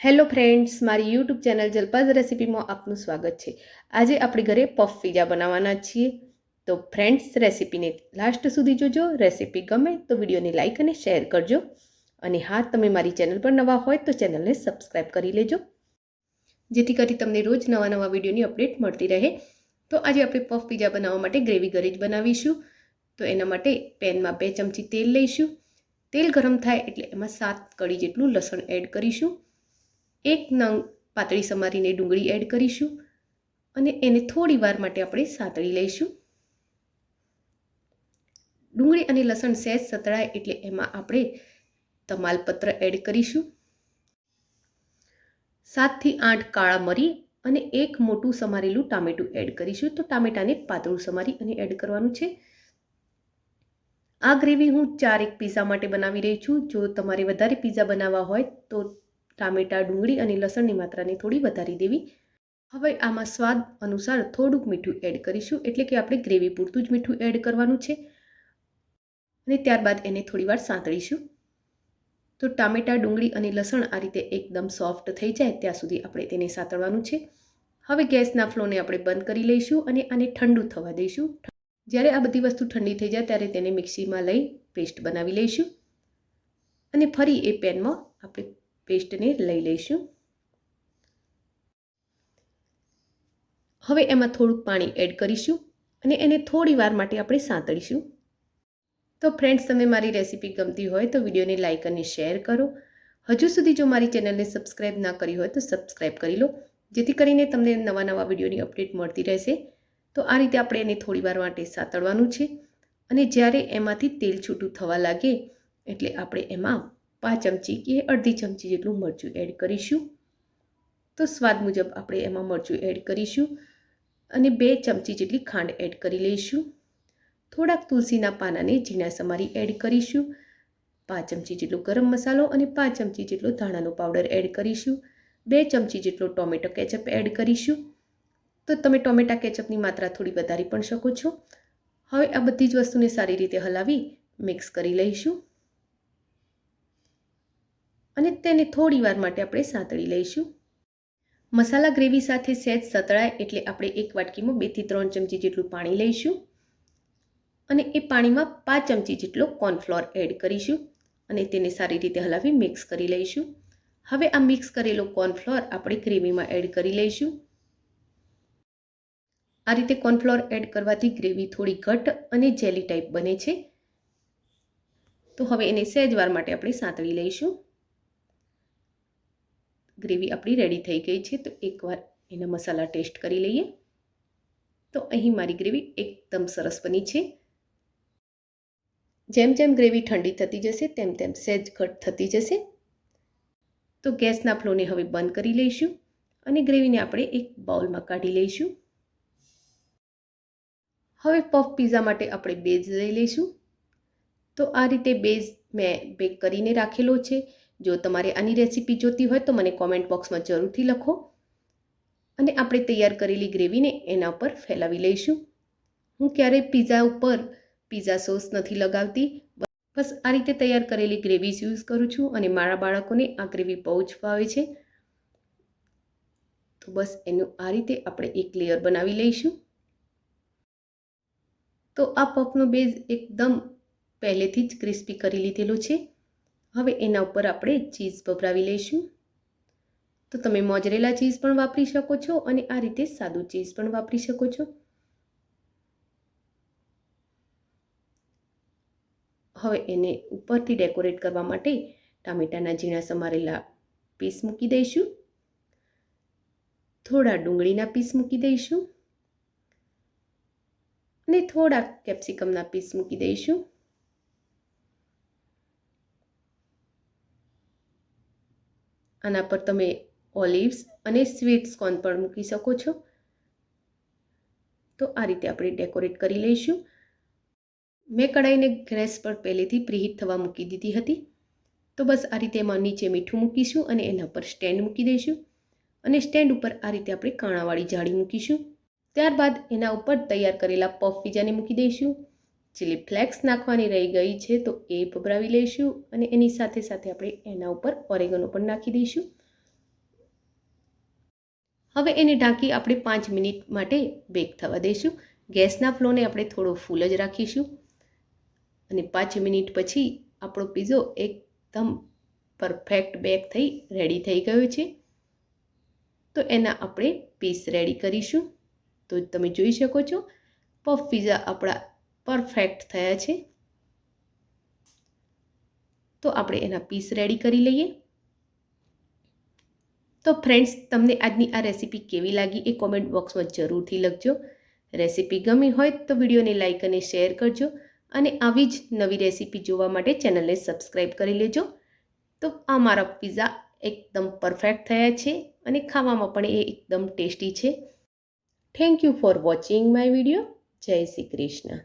Hello friends, મારી YouTube channel જલપાઝ રેસિપીમાં આપનું સ્વાગત છે। આજે આપણી ઘરે પફ પિઝા બનાવવાના છીએ। તો ફ્રેન્ડ્સ, રેસિપીને લાસ્ટ સુધી જોજો। રેસિપી ગમે તો વિડીયોને લાઇક અને શેર કરજો। અને હા, તમે મારી ચેનલ પર નવા હોય તો ચેનલને સબસ્ક્રાઈબ કરી લેજો, જેથી કરી તમને રોજ નવા નવા વિડીયોની અપડેટ મળતી રહે। તો આજે આપણે પફ પિઝા બનાવવા માટે ગ્રેવી ઘરે જ બનાવીશું। તો એના માટે પેનમાં 2 ચમચી તેલ લઈશું। તેલ ગરમ થાય એટલે એમાં 7 કળી જેટલું લસણ એડ કરીશું। 1 નંગ પાતળી સમારીને ડુંગળી એડ કરીશું અને એને થોડી વાર માટે આપણે સાતળી લઈશું। ડુંગળી અને લસણ સહેજ સતળાય એટલે એમાં આપણે તમાલપત્ર એડ કરીશું। 7 થી 8 કાળા મરી અને 1 મોટું સમારેલું ટામેટું એડ કરીશું। તો ટામેટાને પાતળું સમારી અને એડ કરવાનું છે। આ ગ્રેવી હું 4 પિઝા માટે બનાવી રહી છું। જો તમારે વધારે પિઝા બનાવવા હોય તો ટામેટા, ડુંગળી અને લસણની માત્રાને થોડી વધારી દેવી। હવે આમાં સ્વાદ અનુસાર થોડુંક મીઠું એડ કરીશું, એટલે કે આપણે ગ્રેવી પૂરતું જ મીઠું એડ કરવાનું છે અને ત્યારબાદ એને થોડીવાર સાંતળીશું। તો ટામેટા, ડુંગળી અને લસણ આ રીતે એકદમ સોફ્ટ થઈ જાય ત્યાં સુધી આપણે તેને સાંતળવાનું છે। હવે ગેસના ફ્લોને આપણે બંધ કરી લઈશું અને આને ઠંડુ થવા દઈશું। જ્યારે આ બધી વસ્તુ ઠંડી થઈ જાય ત્યારે તેને મિક્સીમાં લઈ પેસ્ટ બનાવી લઈશું અને ફરી એ પેનમાં આપણે પેસ્ટને લઈ લઈશું। હવે એમાં થોડુંક પાણી એડ કરીશું અને એને થોડી વાર માટે આપણે સાંતળીશું। તો ફ્રેન્ડ્સ, તમે મારી રેસિપી ગમતી હોય તો વિડીયોને લાઇક અને શેર કરો। હજુ સુધી જો મારી ચેનલને સબસ્ક્રાઈબ ના કરી હોય તો સબસ્ક્રાઈબ કરી લો, જેથી કરીને તમને નવા નવા વિડીયોની અપડેટ મળતી રહેશે। તો આ રીતે આપણે એને થોડી વાર માટે સાંતળવાનું છે અને જ્યારે એમાંથી તેલ છૂટું થવા લાગે એટલે આપણે એમાં 5 ચમચી કે અડધી ચમચી જેટલું મરચું એડ કરીશું। તો સ્વાદ મુજબ આપણે એમાં મરચું એડ કરીશું અને 2 ચમચી જેટલી ખાંડ એડ કરી લઈશું। થોડાક તુલસીના પાનાને ઝીણા સમારી એડ કરીશું। 5 ચમચી જેટલો ગરમ મસાલો અને 5 ચમચી જેટલો ધાણાનો પાવડર એડ કરીશું। 2 ચમચી જેટલો ટોમેટો કેચઅપ એડ કરીશું। તો તમે ટોમેટા કેચઅપની માત્રા થોડી વધારી પણ શકો છો। હવે આ બધી જ વસ્તુને સારી રીતે હલાવી મિક્સ કરી લઈશું અને તેને થોડી વાર માટે આપણે સાંતળી લઈશું। મસાલા ગ્રેવી સાથે સહેજ સતળાય એટલે આપણે એક વાટકીમાં 2 થી 3 ચમચી જેટલું પાણી લઈશું અને એ પાણીમાં 5 ચમચી જેટલો કોર્નફ્લોર એડ કરીશું અને તેને સારી રીતે હલાવી મિક્સ કરી લઈશું। હવે આ મિક્સ કરેલો કોર્નફ્લોર આપણે ગ્રેવીમાં એડ કરી લઈશું। આ રીતે કોર્નફ્લોર એડ કરવાથી ગ્રેવી થોડી ઘટ અને જેલી ટાઈપ બને છે। તો હવે એને સહેજ વાર માટે આપણે સાંતળી લઈશું। ગ્રેવી આપણી રેડી થઈ ગઈ છે। તો એકવાર એના મસાલા ટેસ્ટ કરી લઈએ। તો અહીં મારી ગ્રેવી એકદમ સરસ બની છે। જેમ જેમ ગ્રેવી ઠંડી થતી જશે તેમ તેમ સહેજ ઘટ થતી જશે। તો ગેસના ફ્લોને હવે બંધ કરી લઈશું અને ગ્રેવીને આપણે એક બાઉલમાં કાઢી લઈશું। હવે પફ પિઝા માટે આપણે બેઝ લઈ લઈશું। તો આ રીતે બેઝ મેં બેક કરીને રાખેલો છે। જો તમારે આની રેસિપી જોતી હોય તો મને કોમેન્ટ બોક્સમાં જરૂરથી લખો અને આપણે તૈયાર કરેલી ગ્રેવીને એના ઉપર ફેલાવી લઈશું। હું ક્યારેય પિઝા ઉપર પિઝા સોસ નથી લગાવતી, બસ આ રીતે તૈયાર કરેલી ગ્રેવી યુઝ કરું છું અને મારા બાળકોને આ ગ્રેવી બહુ જ ભાવે છે। તો બસ એનું આ રીતે આપણે એક લેયર બનાવી લઈશું। તો આ પફનો બેઝ એકદમ પહેલેથી જ ક્રિસ્પી કરી લીધેલો છે। હવે એના ઉપર આપણે ચીઝ ભભરાવી લઈશું। તો તમે મોઝરેલા ચીઝ પણ વાપરી શકો છો અને આ રીતે સાદું ચીઝ પણ વાપરી શકો છો। હવે એને ઉપરથી ડેકોરેટ કરવા માટે ટામેટાના ઝીણા સમારેલા પીસ મૂકી દઈશું। થોડા ડુંગળીના પીસ મૂકી દઈશું અને થોડા કેપ્સિકમના પીસ મૂકી દઈશું। આના પર તમે ઓલિવ્સ અને સ્વીટ કોર્ન પણ મૂકી શકો છો। તો આ રીતે આપણે ડેકોરેટ કરી લઈશું। મેં કઢાઈને ગેસ પર પહેલેથી પ્રીહીટ થવા મૂકી દીધી હતી। તો બસ આ રીતે એમાં નીચે મીઠું મૂકીશું અને એના પર સ્ટેન્ડ મૂકી દઈશું અને સ્ટેન્ડ ઉપર આ રીતે આપણે કાણાવાળી જાળી મૂકીશું। ત્યારબાદ એના ઉપર તૈયાર કરેલા પફ પિઝાને મૂકી દઈશું। ચીલી ફ્લેક્સ નાખવાની રહી ગઈ છે તો એ ભભરાવી લઈશું અને એની સાથે સાથે આપણે એના ઉપર ઓરેગનો પણ નાખી દઈશું। હવે એને ઢાંકી આપણે 5 મિનિટ માટે બેક થવા દઈશું. ગેસના ફ્લોને આપણે થોડો ફૂલ જ રાખીશું અને 5 મિનિટ પછી આપણો પીઝો એકદમ પરફેક્ટ બેક થઈ રેડી થઈ ગયો છે. તો એના આપણે પીસ રેડી કરીશું. તો તમે જોઈ શકો છો પફ પીઝા આપણા પરફેક્ટ થયા છે. તો આપણે એના પીસ રેડી કરી લઈએ. તો ફ્રેન્ડ્સ, તમને આજની આ રેસીપી કેવી લાગી એ કોમેન્ટ બોક્સમાં જરૂરથી લખજો. રેસીપી ગમી હોય તો વિડીયોને લાઇક અને શેર કરજો અને આવી જ નવી રેસીપી જોવા માટે ચેનલને સબસ્ક્રાઈબ કરી લેજો. તો આ મારા પીઝા એકદમ પરફેક્ટ થયા છે અને ખાવામાં પણ એ એકદમ ટેસ્ટી છે. Thank you for watching my video. જય શ્રી કૃષ્ણ.